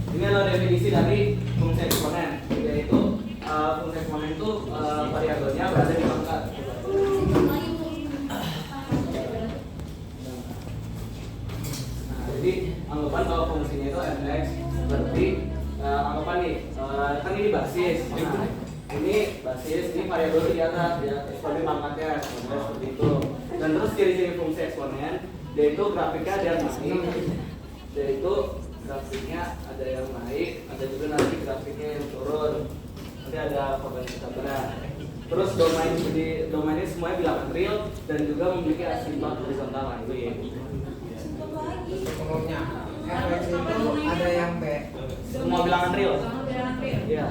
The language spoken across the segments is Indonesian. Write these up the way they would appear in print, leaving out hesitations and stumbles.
Ini adalah definisi dari fungsi eksponen, yaitu fungsi eksponen itu variabelnya berada di pangkat. Nah, jadi anggapan kalau fungsinya itu fx berarti anggapan nih kan ini basis. Nah, ini basis, ini variabel di atas ya, seperti pangkatnya seperti itu. Dan terus ciri-ciri fungsi eksponen, yaitu grafiknya ada yang naik, yaitu grafiknya ada yang naik, ada juga nanti grafiknya yang turun. Nanti ada probabilitas benar. Terus domainnya semuanya bilangan real dan juga memiliki asimbat horizontal. Nah, itu ya. Umumnya fx itu ada yang b. Semua bilangan real. Iya.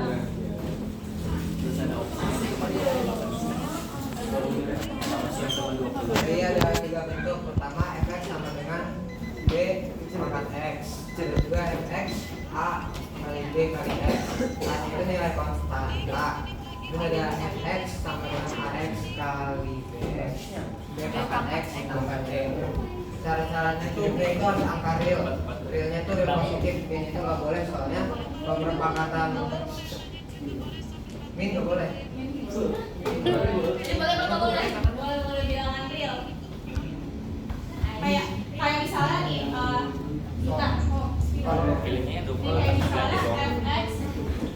Jadi ada tiga bentuk. Pertama fx sama dengan b pangkat x. Kedua fx a kali b kali x. Nah, itu nilai konstan. Terus ada fx sama dengan ax kali bx. B pangkat x tambah b. Cara-caranya itu b itu harus angka real. Realnya itu real positif. B nya itu nggak boleh soalnya pemberpangkatan min nggak boleh. Jadi boleh bilangan real. Kayak misalnya nih kita pilihnya misalnya fx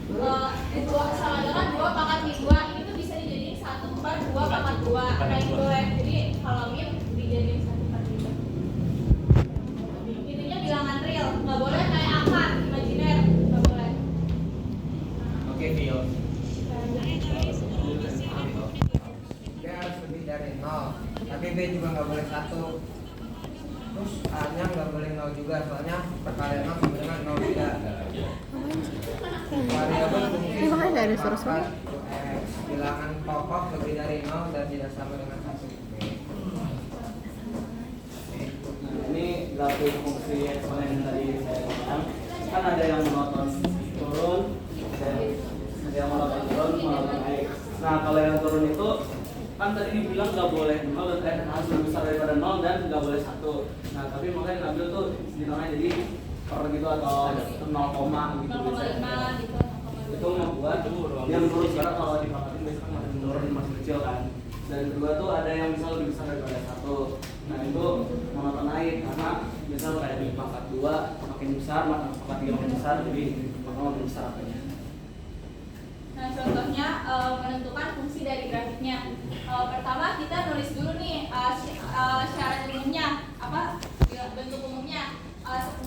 dua sama dengan 2 pangkat min 2 ini tuh bisa dijadiin 1/2 pangkat 2 kayak gitu ya. Jadi kalau min dijadiin 1/2. Intinya bilangan real, nggak boleh kayak angka imajiner, nggak boleh. Oke, Vio. B harus lebih dari 0, tapi B juga nggak boleh 1. Terus A nya nggak boleh 0 juga, soalnya perkalian 0 sama dengan 0 juga. Variabel fungsi pangkat x, bilangan pokok lebih dari 0 dan tidak sama dengan 1. Ini grafik fungsi eksponen yang tadi saya bilang, kan ada yang monoton turun dan ada yang monoton turun, monoton naik. Nah, kalau yang turun itu kan tadi dibilang nggak boleh 0 dan harus lebih besar daripada 0 dan nggak boleh 1. Nah, tapi makanya ngambil tuh di tengah jadi per gitu atau 0 koma gitu 0,5 gitu. itu membuat yang turun sekarang kalau dipangkatin biasanya kan masih menurun, masih kecil kan. Dan kedua tuh ada yang bisa lebih besar daripada 1. Nah, itu monoton naik karena misal kayak di pangkat 2 makin besar, pangkat 3 makin besar, jadi makin besar apanya. Nah, contohnya menentukan fungsi dari grafiknya. Pertama kita nulis dulu nih syarat umumnya, bentuk umumnya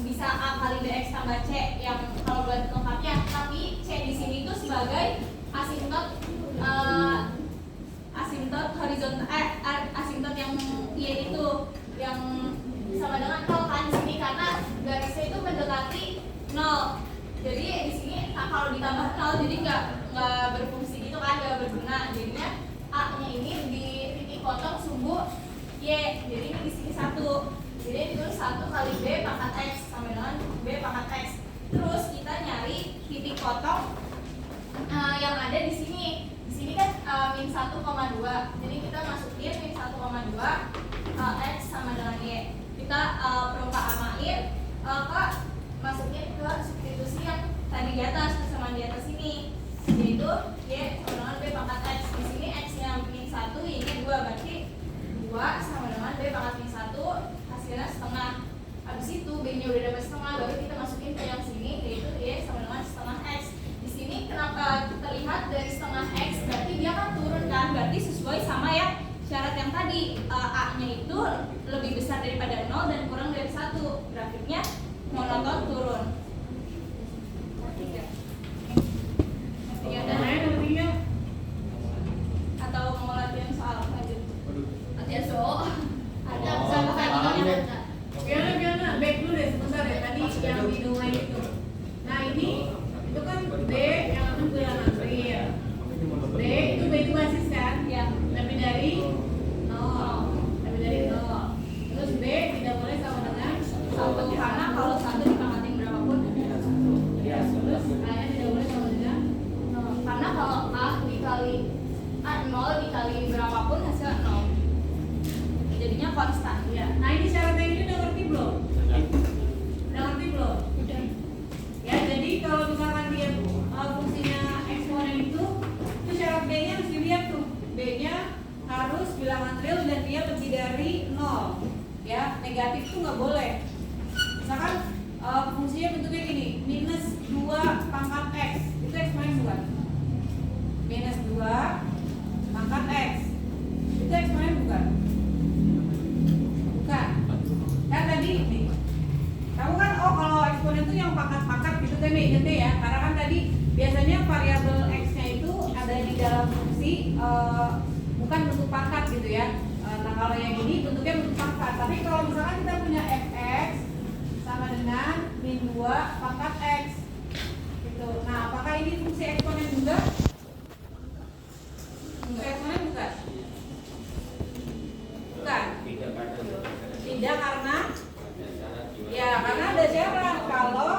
bisa A kali BX tambah C yang kalau buat lengkapnya, tapi C di sini itu sebagai asimtot horizontal asimtot yang Y itu yang sama dengan 0 kan di sini karena garisnya itu mendekati 0. Jadi di sini kalau ditambah 0 jadi nggak berfungsi gitu kan, nggak berguna. Jadinya A-nya ini di titik potong sumbu Y. Jadi ini di sini 1. Jadi itu 1 kali B pangkat X sama dengan B pangkat X. Terus kita nyari titik potong yang ada di sini. Di sini kan min 1,2. Jadi kita masukin min 1,2 X sama dengan Y. Kita perumpamain masukin ke substitusi yang tadi di atas, kesamaan di atas ini, yaitu Y sama dengan B pangkat X. Di sini X-nya min 1, Y-nya 2, berarti 2 sama dengan B pangkat min 1, hasilnya setengah. Habis itu B-nya udah dapat setengah, baru kita masukin ke yang sini, yaitu Y sama dengan setengah X. Di sini kenapa terlihat dari setengah X, berarti dia kan turun kan, berarti sesuai sama yang syarat yang tadi, A-nya itu lebih besar daripada 0 dan kurang dari 1. Grafiknya monoton turun. Atau mau latihan soal lanjut? Latihan soal? Ada misalnya tandingannya ada. Biar back dulu deh sebentar ya tadi yang di domain itu. Nah ini itu kan D yang akan bilangan real. D itu basis kan? Ya. Lebih dari 0. Lebih dari 0. Terus B tidak boleh sama dengan 1 karena kalau 1 dipangkatin berapapun terus A-nya tidak boleh sama dengan 0. Karena kalau A dikali 0 dikali berapapun hasilnya 0. Jadinya konstan. ya. Nah ini syaratnya ini udah ngerti belum? Udah ngerti belum? fungsinya bentuknya gini, minus 2 pangkat X. Itu eksponen bukan? Minus 2 pangkat X. Itu eksponen bukan? Bukan. Kan tadi nih. Kamu kan kalau eksponen itu yang pangkat-pangkat gitu kan nih, inget ya. Karena kan tadi biasanya variabel X-nya itu ada di dalam fungsi bukan bentuk pangkat gitu ya. Nah kalau yang ini bentuknya bentuk pangkat. Tapi kalau misalkan kita punya fx sama dengan min 2 pangkat x gitu. Nah apakah ini fungsi eksponen juga? Fungsi eksponen bukan? Bukan. Tidak karena ya karena ada syarat kalau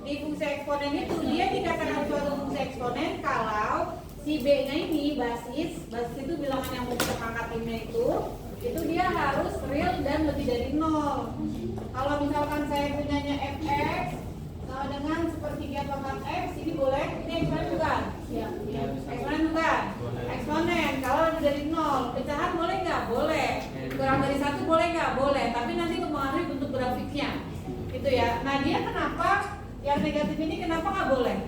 di fungsi eksponen itu dia dikatakan suatu fungsi eksponen kalau si B-nya ini basis itu bilangan yang mau kita pangkatinnya itu dia harus real dan lebih dari 0. Kalau misalkan saya punyanya fx sama dengan sepertiga pangkat x, ini boleh? Ini eksponen bukan? Iya. Eksponen bukan? Eksponen, kalau lebih dari 0 pecahan boleh nggak? Boleh. Kurang dari 1 boleh nggak? Boleh. Tapi nanti mempengaruhi bentuk grafiknya gitu ya. Nah dia kenapa yang negatif ini kenapa nggak boleh?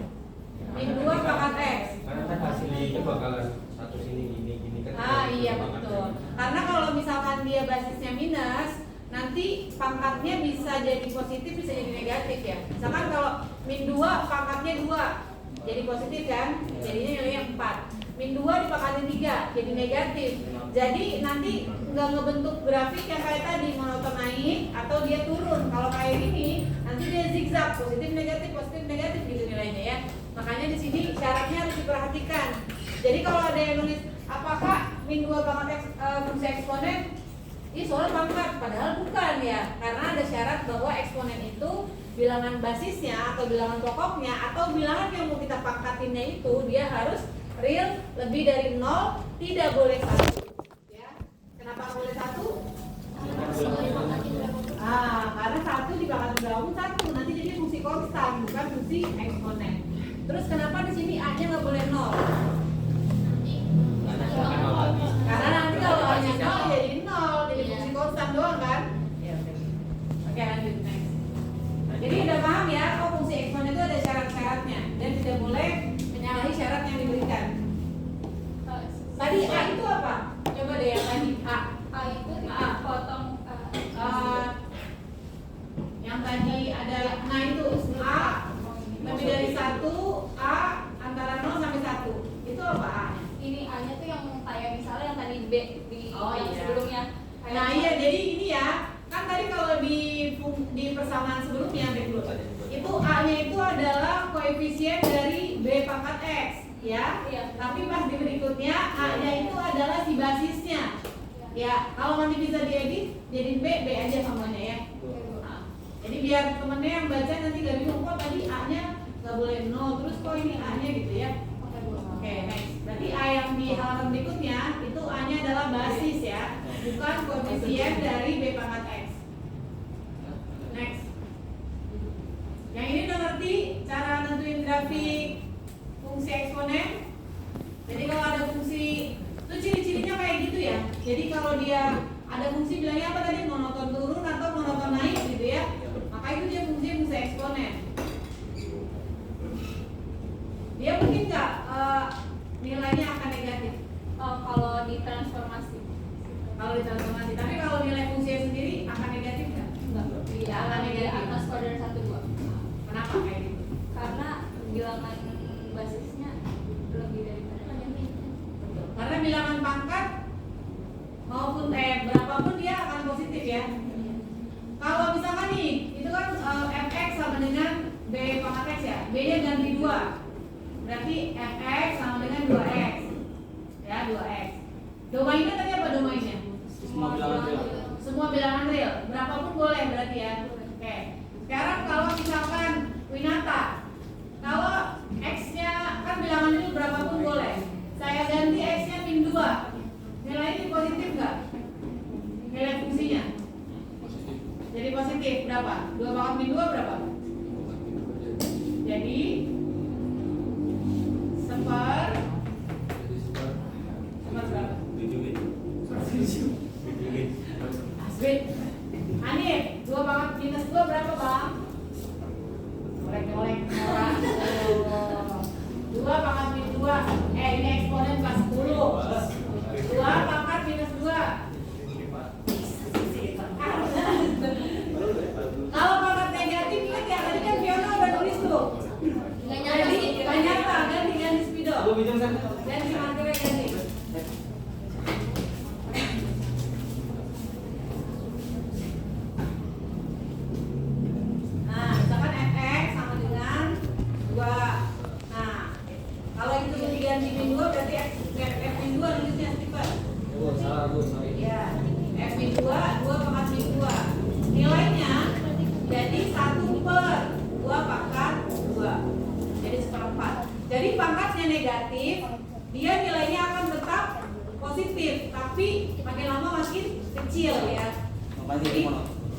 Min 2 pangkat x. Karena kan hasilnya bakalan satu sini gini kan. Ah iya betul. Karena kalau misalkan dia basisnya minus, nanti pangkatnya bisa jadi positif bisa jadi negatif ya. Misalkan kalau min 2 pangkatnya 2 jadi positif kan, jadinya nilainya 4. Min 2 dipangkatin 3 jadi negatif. Jadi nanti nggak ngebentuk grafik yang kayak tadi monoton naik atau dia turun. Kalau kayak gini nanti dia zigzag positif negatif gitu nilainya ya. Makanya di sini syaratnya harus diperhatikan. Jadi kalau ada yang nulis apakah min 2 pangkat fungsi eksponen, ini soal pangkat, padahal bukan ya. Karena ada syarat bahwa eksponen itu bilangan basisnya atau bilangan pokoknya atau bilangan yang mau kita pangkatinnya itu dia harus real lebih dari 0, tidak boleh 1. Ya. Kenapa boleh 1? Karena 1 dipangkatin berapa 1, nanti jadi fungsi konstan bukan fungsi eksponen. Terus kenapa di sini A-nya nggak boleh 0? Karena nanti kalau A-nya 0 jadi 0, jadi fungsi konstan doang kan? Ya, oke lanjut next. Jadi udah paham ya, fungsi eksponen itu ada syarat-syaratnya dan tidak boleh menyalahi syarat yang diberikan. Tadi A itu apa? Coba deh yang tadi A itu dipotong yang tadi ada, nah itu A lebih dari 1, A antara 0 sampai 1. Itu apa A-nya? Ini A-nya tuh yang kayak misalnya yang tadi B di Oh, yang iya. sebelumnya. Nah iya, jadi ini ya, kan tadi kalau di persamaan sebelumnya itu A-nya itu adalah koefisien dari B pangkat X ya. Iya. Tapi pas di berikutnya A-nya itu adalah si basisnya. Ya, kalau nanti bisa diedit jadi B aja semuanya ya. Nah, jadi biar temennya yang baca nanti gak bingung kok tadi A-nya gak boleh 0, terus kok ini A-nya gitu ya. Oke, next. Berarti A yang di halaman berikutnya itu A-nya adalah basis ya, bukan koefisien dari B pangkat X. Next. Yang ini udah ngerti cara nentuin grafik fungsi eksponen? Jadi kalau ada fungsi itu ciri-cirinya kayak gitu ya. Jadi kalau dia ada fungsi bilangnya apa tadi, monoton turun atau monoton naik gitu ya. Maka itu dia fungsi eksponen. Dia mungkin nggak nilainya akan negatif. Kalau ditransformasi. Kalau ditransformasi. Tapi kalau nilai fungsinya sendiri akan negatif nggak? Enggak. Iya, akan Di negatif. atas kuadran 1 2. Kenapa kayak gitu? Karena bilangan basisnya lebih daripada yang ini. Karena bilangan pangkat maupun berapapun dia akan positif ya. Kalau misalkan nih, itu kan fx sama dengan b pangkat x ya, b-nya ganti 2. Berarti fx sama dengan 2x. Ya, 2x. Domainnya tadi apa domainnya? Semua bilangan real. Semua bilangan real. Berapapun boleh berarti ya. Oke. Sekarang kalau misalkan Winata, kalau x-nya kan bilangan itu berapapun boleh. Saya ganti x-nya min 2. Nilai ini positif nggak? Nilai fungsinya? Jadi positif berapa? 2 pangkat min 2 berapa? Jadi seper berapa? 7. Asbit. Hanif, 2 pangkat minus 2 berapa bang? Oleh-oleh orang. 2 pangkat min 2. Ini eksponen kelas 10. 2 pangkat minus 2. Kalau pangkat negatif ingat ya, tadi kan Fiona udah tulis tuh. Nggak nyata Jadi sih. nggak nyata, ganti Spido. Aku minum kan? Ganti markernya ganti. Nah, misalkan fx sama dengan 2. Nah, kalau itu diganti min 2 berarti f min 2 nulisnya Stephen. Oh, salah Bu, sorry. Ya, f min 2 pangkat min 2. Nilainya jadi 1 per 2 pangkat 2. Jadi 1/4. Jadi pangkatnya negatif, dia nilainya akan tetap positif, tapi makin lama makin kecil ya. Jadi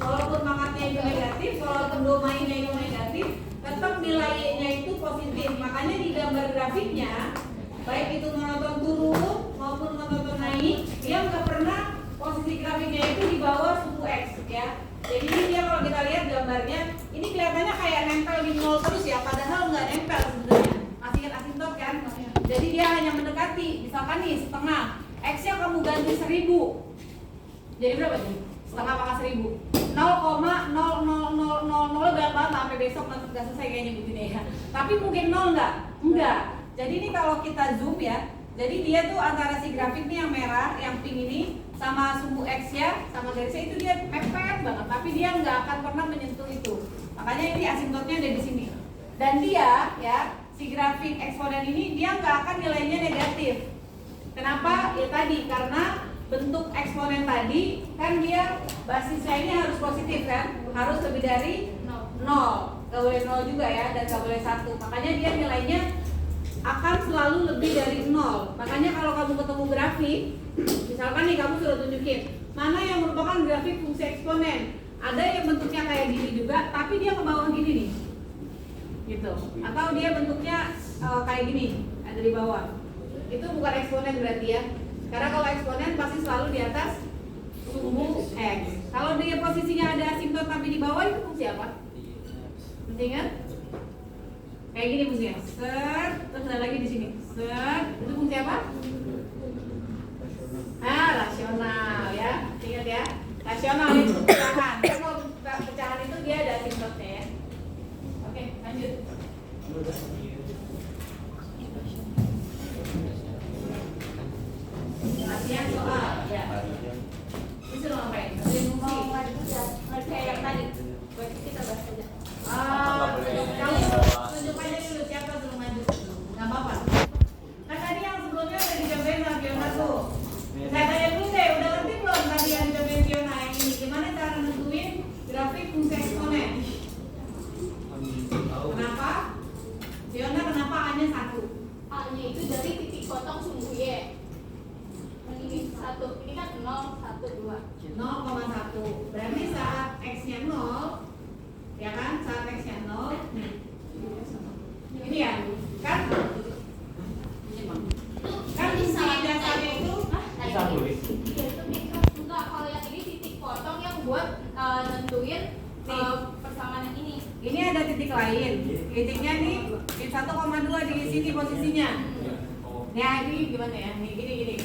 walaupun pangkatnya itu negatif, walaupun domainnya itu negatif, tetap nilainya itu positif. Makanya di gambar grafiknya, baik itu monoton turun maupun monoton naik, dia nggak pernah posisi grafiknya itu di bawah suku X ya. Jadi dia kalau kita lihat gambarnya, ini kelihatannya kayak nempel di nol terus ya, padahal nggak nempel sebenarnya. Masih ingat asintot kan? Jadi dia hanya mendekati, misalkan nih setengah, X-nya kamu ganti 1000. Jadi berapa sih? Setengah pangkat 1000. 0,00000 banyak banget sampai besok nggak selesai kayaknya begini ya. Tapi mungkin 0 nggak? Enggak. Jadi ini kalau kita zoom ya, jadi dia tuh antara si grafik nih yang merah, yang pink ini sama sumbu X ya, sama garisnya itu dia mepet banget, tapi dia nggak akan pernah menyentuh itu. Makanya ini asimptotnya ada di sini. Dan dia ya, si grafik eksponen ini dia nggak akan nilainya negatif. Kenapa? Ya tadi karena bentuk eksponen tadi kan dia basisnya ini harus positif kan, harus lebih dari 0. Gak boleh 0 juga ya, dan gak boleh 1. Makanya dia nilainya akan selalu lebih dari 0. Makanya kalau kamu ketemu grafik, misalkan nih kamu sudah tunjukin mana yang merupakan grafik fungsi eksponen, ada yang bentuknya kayak gini juga, tapi dia ke bawah gini nih, gitu. Atau dia bentuknya kayak gini, ada di bawah. Itu bukan eksponen berarti ya. Karena kalau eksponen pasti selalu di atas sumbu X. Kalau dia posisinya ada asimptot tapi di bawah, itu fungsi apa? Masih ingat? Kayak gini fungsinya. Set, terus ada lagi di sini. Set, itu fungsi apa? Rasional ya. Ingat ya. Rasional itu pecahan. Kalau pecahan itu dia ada asimptotnya ya. Oke, lanjut. Latihan soal ya. Ini suruh ngapain? Mau ngadu ya, kayak yang tadi. Buat kita bahas aja. Kamu tunjuk aja dulu siapa suruh maju. Gak apa-apa. Kan tadi yang sebelumnya udah dicobain sama Fiona tuh. Saya tanya dulu deh, udah ngerti belum tadi yang dicobain Fiona yang ini? Gimana cara nentuin grafik fungsi eksponen? Kenapa? Fiona kenapa A-nya 1? A-nya itu dari titik potong sumbu Y. Ini 1, ini kan 0, 1, 2. 0,1. Berarti saat X-nya 0, ya kan? Saat X-nya 0, ini ya, kan? Kan bisa fungsi dasarnya itu Iya itu bisa. Enggak, kalau yang ini titik potong yang buat nentuin persamaan yang ini. ini ada titik lain. Titiknya nih di 1,2 di sini posisinya. Nah, ini gimana ya? Nih gini.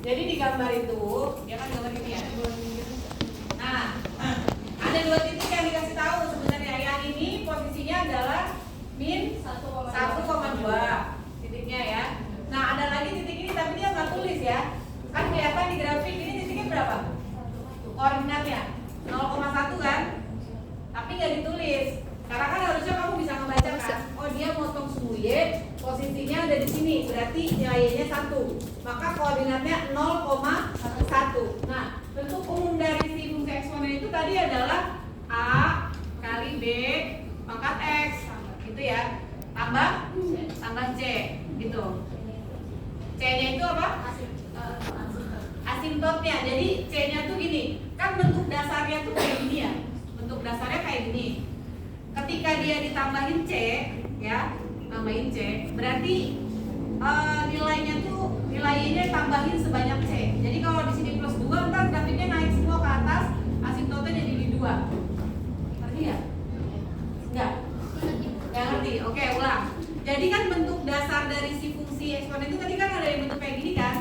Jadi di gambar itu, ya kan gambar ini ya. Nah, ada 2 titik yang dikasih tahu sebenarnya. Yang ini posisinya adalah min 1,2 titiknya ya. Nah, ada lagi titik ini tapi dia nggak tulis ya. Kan kelihatan di grafik ini titiknya berapa? Koordinatnya 0,1 kan? Tapi nggak ditulis. Karena kan harusnya kamu bisa membaca kan. Oh, dia motong sumbu Y, posisinya ada di sini. Berarti nilainya 1. Maka koordinatnya 0,1. Nah, bentuk umum dari si fungsi eksponen itu tadi adalah A kali B pangkat X. Gitu ya. Tambah C gitu. C-nya itu apa? Asimptotnya. Jadi C-nya tuh gini. Kan bentuk dasarnya tuh kayak gini ya. Bentuk dasarnya kayak gini. Ketika dia ditambahin C, ya, tambahin C, berarti nilainya tambahin sebanyak C. Jadi kalau di sini plus 2, ntar grafiknya naik semua ke atas, asimptotnya jadi di 2. Ngerti ya? Enggak? lagi. Oke, ulang. Jadi kan bentuk dasar dari si fungsi eksponen itu tadi kan ada yang bentuk kayak gini kan.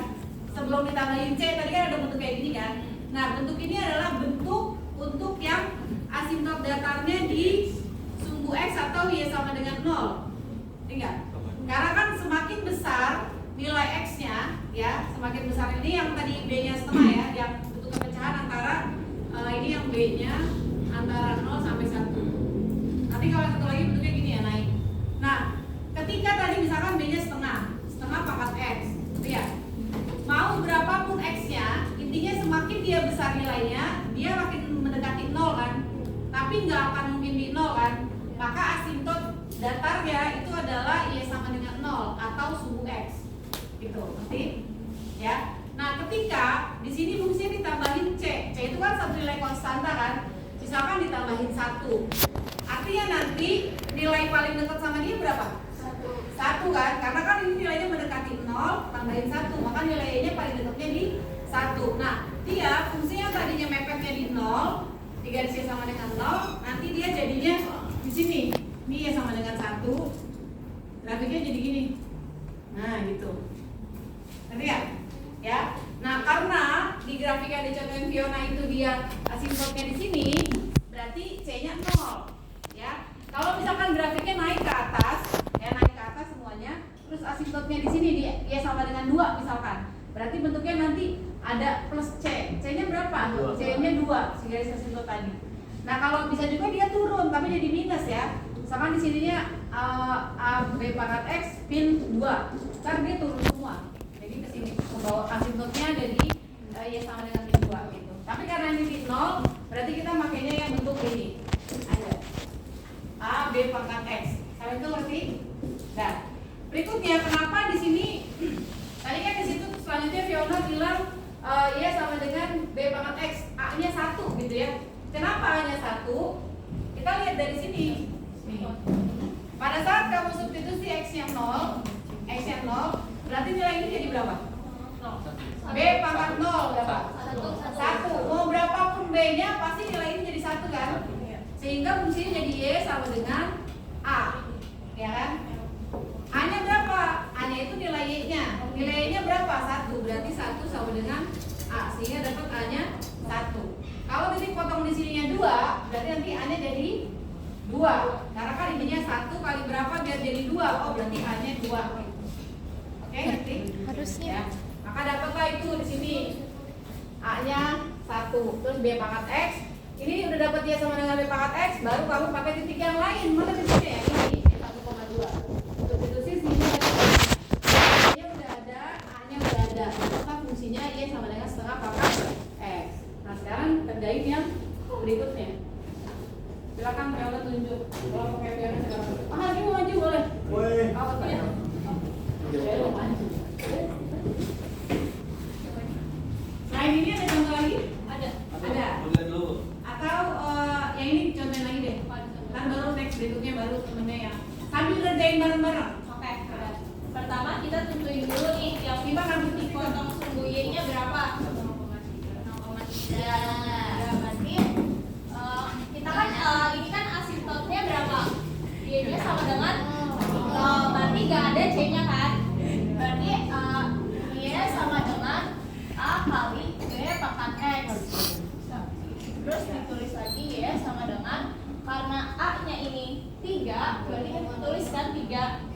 Sebelum ditambahin C tadi kan ada bentuk kayak gini kan. Nah, bentuk ini adalah bentuk untuk yang asimtot datarnya di sumbu X atau Y sama dengan 0. Ingat. Karena kan semakin besar nilai X-nya ya, semakin besar ini yang tadi B-nya setengah ya, yang bentuk kepecahan antara ini yang B-nya antara 0 sampai 1. Nanti kalau satu lagi bentuknya gini ya, naik. Nah, ketika tadi misalkan B-nya setengah pangkat X, gitu ya. Mau berapapun X-nya, intinya semakin dia besar nilainya, dia makin mendekati 0 kan. Tapi nggak akan mungkin di 0 kan. Maka asimtot datarnya itu adalah Y sama dengan 0 atau sumbu X. Gitu, ngerti? Ya. Nah, ketika di sini fungsinya ditambahin C itu kan satu nilai konstanta kan. Misalkan ditambahin 1. Artinya nanti nilai paling dekat sama dia berapa? 1 kan? Karena kan ini nilainya mendekati 0, tambahin 1, maka nilainya paling dekatnya di 1. Nah, dia fungsinya tadinya mepetnya di 0, digarisnya sama dengan 0, nanti dia jadinya di sini. Ini ya sama dengan 1. Grafiknya jadi gini. Nah, gitu. Ngerti ya? Ya. Nah, karena di grafik yang dicontohin Fiona itu dia asimptotnya di sini, berarti C-nya 0. Ya. Kalau misalkan grafiknya naik ke atas, naik ke atas semuanya, terus asimptotnya di sini dia ya sama dengan 2 misalkan. Berarti bentuknya nanti ada plus C. C-nya berapa? C-nya 2, si garis asimptot tadi. Nah, kalau bisa juga dia turun tapi jadi minus ya. Misalkan di sininya A B pangkat X pin 2. Ntar dia turun semua. Jadi ke sini membawa asimptotnya jadi ya sama dengan pin 2 gitu. Tapi karena ini di 0, berarti kita makainya yang bentuk ini. Ada A B pangkat X. Kalian itu ngerti? Nah, berikutnya kenapa di sini tadi kan di situ selanjutnya Fiona bilang ya sama dengan B pangkat X, A-nya 1 gitu ya. Kenapa A-nya 1? Kita lihat dari sini. Nih. Pada saat kamu substitusi X-nya 0, berarti nilai ini jadi berapa? 0. B pangkat 0 berapa? 1. Mau berapapun B-nya pasti nilai ini jadi 1 kan? Sehingga fungsinya jadi Y sama dengan A. Ya kan? A-nya berapa? A-nya itu nilai Y-nya. Nilai Y-nya berapa? 1. Berarti 1 sama dengan A. Sehingga dapat A-nya 1. Kalau titik potong di sininya 2, berarti nanti A-nya jadi 2. Karena kan ininya 1 kali berapa biar jadi 2. Oh, berarti A-nya 2. Oke, ngerti? Harusnya. Ya. Maka dapatlah itu di sini. A-nya 1. Terus B pangkat X. Ini udah dapat Y sama dengan B pangkat X, baru kamu pakai titik yang lain. Mana titiknya ya? Ini 1,2. Substitusi sini A-nya udah ada, A-nya udah ada. Maka fungsinya Y sama dengan setengah pangkat X. Nah, sekarang kerjain yang berikutnya. Silakan Fiona tunjuk. Kalau pakai Fiona silakan. Lagi mau maju boleh. Boleh. Apa tuh ya? Boleh maju. Selain ini ada contoh lagi? Ada. Atau yang ini contohin lagi deh. Kan baru next berikutnya baru temennya yang sambil kerjain bareng-bareng. Oke. Pertama kita tentuin dulu nih yang Kita kan titik potong sumbu Y-nya berapa? 0,3. Ya, berarti kita kan ini kan asimptotnya berapa? Y-nya sama dengan berarti nggak ada C-nya kan? Berarti Y sama dengan A kali B pangkat X. Terus ditulis lagi Y sama dengan, karena A-nya ini 3, berarti kita tuliskan 3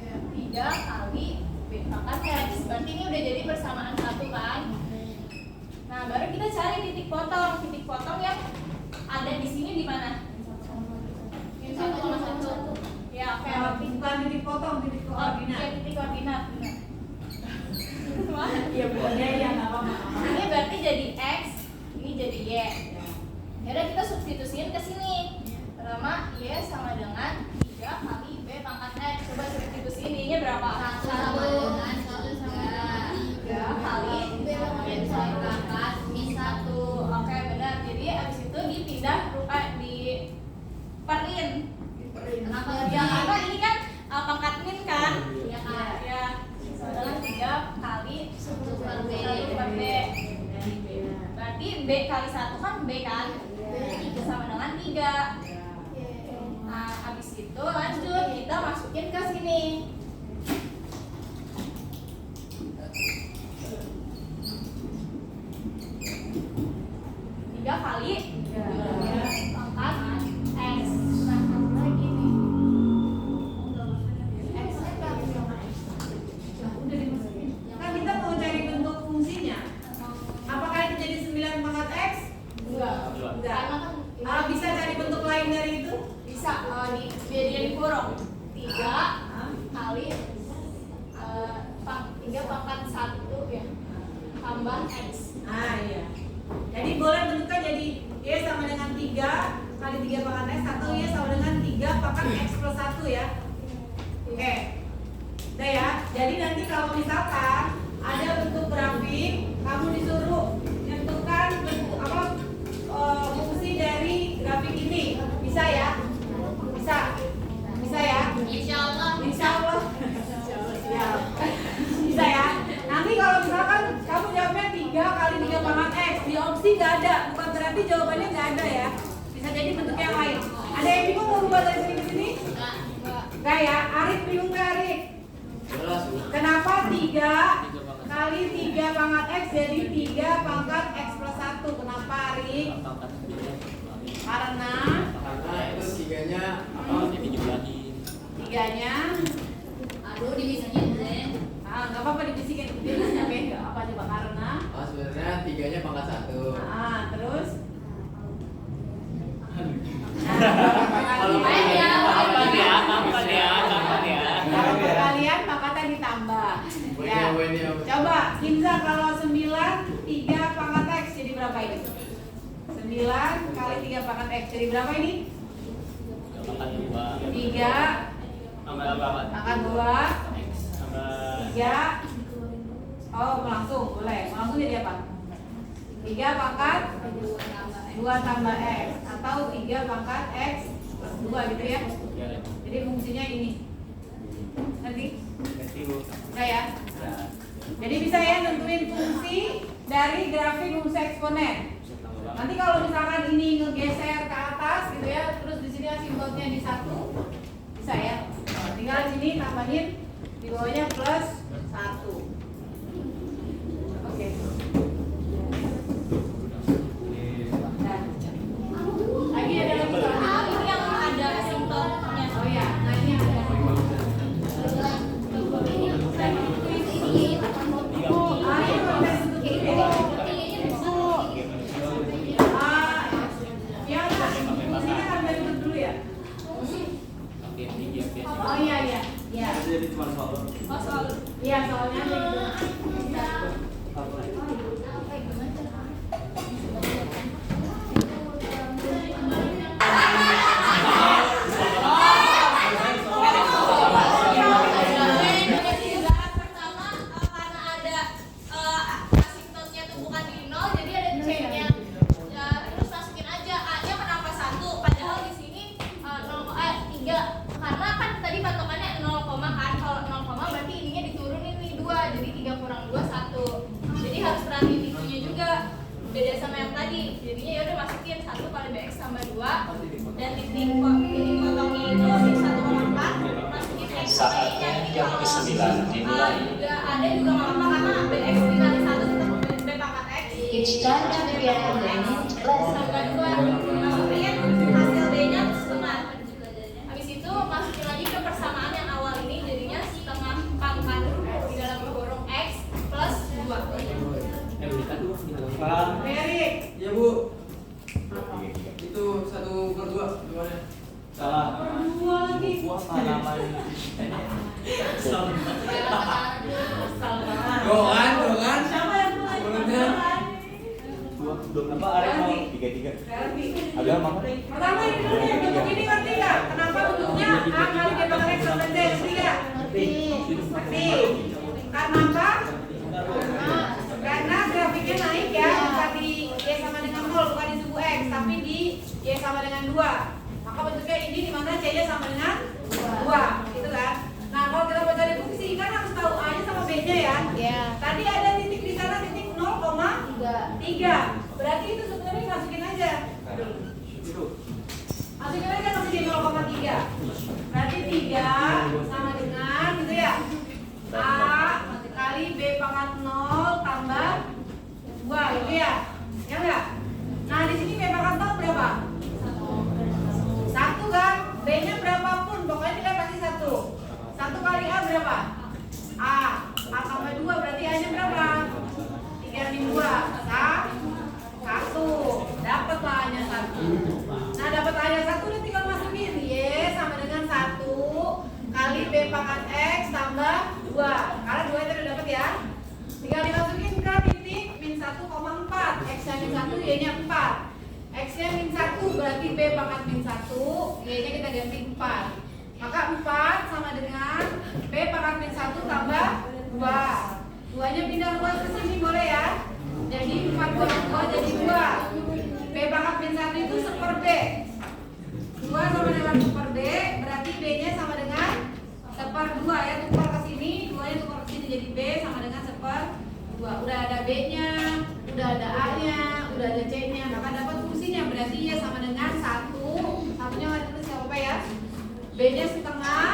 kali B pangkat X. Berarti ini udah jadi persamaan 1 kan? Nah, baru kita cari titik potong. Titik potong yang ada di sini di mana? Yang 1,1. Ya, oke. Bukan titik potong, titik koordinat. Iya, titik koordinat. Iya, pokoknya ya nggak apa-apa. Ini berarti jadi X, ini jadi Y. Ya udah kita substitusiin ke sini. Pertama Y sama dengan 3 kali B pangkat X. Coba substitusiin Y-nya berapa? 1 sama dengan 3 kali B pangkat min 1. Oke, benar. Jadi abis itu dipindah di perin. Kenapa? Ya karena ini kan pangkat min kan? Ya kan? Ya. Adalah 3 kali 1 per B. Berarti B kali 1 kan B kan? 3 sama dengan 3. Nah, habis itu lanjut kita masukin ke diborong 3 kali 3 pangkat 1 ya tambah X. Ah iya. Jadi boleh bentuknya jadi Y sama dengan 3 kali 3 pangkat X atau Y sama dengan 3 pangkat X plus 1 ya. Oke. Udah ya. Jadi nanti kalau misalkan ada bentuk grafik, kamu disuruh menentukan bentuk fungsi dari grafik ini. Bisa ya? Bisa. Bisa ya? Insya Allah. Insya Allah. Ya. Bisa ya. Nanti kalau misalkan kamu jawabnya 3 kali 3 pangkat X, di opsi nggak ada, bukan berarti jawabannya nggak ada ya. Bisa jadi bentuk yang lain. Ada yang bingung mau rubah dari sini ke sini? Nggak ya. Arif bingung nggak Arif? Kenapa 3 kali 3 pangkat X jadi 3 pangkat X plus 1? Kenapa Arif? Karena itu tiganya tiganya Aduh dibisikin deh. nggak apa-apa dibisikin. Dia bisa nggak apa coba karena sebenarnya tiganya pangkat 1. terus kalian pangkatnya ditambah ya. Coba Kinza kalau 9 3 pangkat X jadi berapa ini? 9 kali 3 pangkat X jadi berapa ini? 3 pangkat 2 3. Oh langsung boleh. Langsung jadi apa? 3 pangkat 2 tambah X atau 3 pangkat X plus 2 gitu ya. Jadi fungsinya ini. Nanti bisa ya. Jadi bisa ya nentuin fungsi dari grafik fungsi eksponen. Nanti kalau misalkan ini ngegeser ke atas gitu ya, terus di sini asimbolnya di 1, bisa ya. Tinggal sini tambahin di bawahnya plus 1. Oke. Nah, lagi ada lagi soalnya. Ini yang ada simptomnya. Oh ya, nah ini ada. Oh iya iya. Iya. Jadi cuma soal. Iya, soalnya gitu. Beda sama yang tadi, jadinya ya udah masukin 1 kali bx tambah 2 dan titik potongnya itu di 1,4 masukin x sampai nya ini yang kalau ke-9 dimulai. juga ada juga nggak apa karena bx dikali 1 tetap b pangkat x It's time to begin the next lesson. tambah 2 masukin hasil b nya setengah. Habis itu masukin lagi ke persamaan yang awal ini jadinya setengah pangkat di dalam borong x plus 2. Erik. Iya Bu. Itu 1/2 gimana? Salah. Dua lagi. Puasa namanya. Doan. Siapa yang mulai? Bener. Apa ada mau 3-3? Selfie. Agak apa? Pertama ini dulu nih, bentuk ini ngerti nggak? Kenapa bentuknya A kali B pangkat X sama Z? Ngerti nggak? Ngerti. Karena apa? Karena grafiknya naik ya, bukan di Y sama dengan 0, bukan di suku X, tapi di Y sama dengan 2. Maka bentuknya ini di mana C-nya sama dengan 2, gitu kan? Nah, kalau kita baca dari fungsi kan harus tahu A-nya sama B-nya ya. Iya. Tadi ada titik di sana titik 0,3. Berarti itu sebenarnya masukin aja. Masukin aja masukin 0,3. Berarti 3 sama dengan gitu ya. A kali B pangkat 0 tambah 2 gitu ya. Ya enggak? Nah, di sini B pangkat 0 berapa? 1 kan? B-nya berapapun, pokoknya nilai pasti 1. 1 kali A berapa? A tambah 2 berarti A-nya berapa? 3 kali 2 1. Dapat lah A-nya 1. Nah, dapat A-nya 1 udah tinggal masukin Y sama dengan 1 1, Y-nya 4. X-nya min 1 berarti B pangkat min 1, Y-nya kita ganti 4. Maka 4 sama dengan B pangkat min 1 tambah 2. 2-nya pindah luas ke sini boleh ya? Jadi 4 kurang 2 jadi 2. B pangkat min 1 itu 1/B. 2 sama dengan 1/B, berarti B-nya sama dengan 1/2 ya, tukar ke sini, 2-nya tukar ke sini jadi B sama dengan 1/2. Udah ada B-nya, udah ada A-nya, udah ada C-nya, maka dapat fungsinya, berarti Y sama dengan 1. Satunya nggak ditulis nggak apa-apa ya. B-nya setengah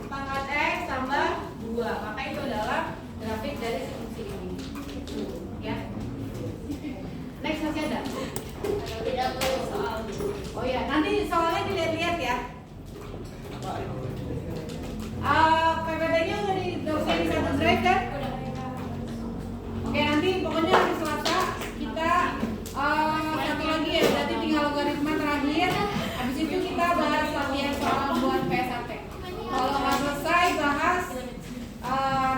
pangkat X tambah 2, maka itu adalah grafik dari fungsi ini. Ya. Next masih ada? Oh ya, nanti soalnya dilihat-lihat ya. PPT-nya udah di satu drive kan? Oke, nanti pokoknya hari Selasa kita satu lagi ya, berarti tinggal logaritma terakhir. Habis itu kita bahas latihan soal buat PSAT. Kalau nggak selesai bahas,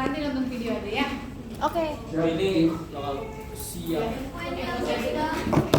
nanti nonton video aja ya. Oke. Ini lokal siap. Oke, selesai.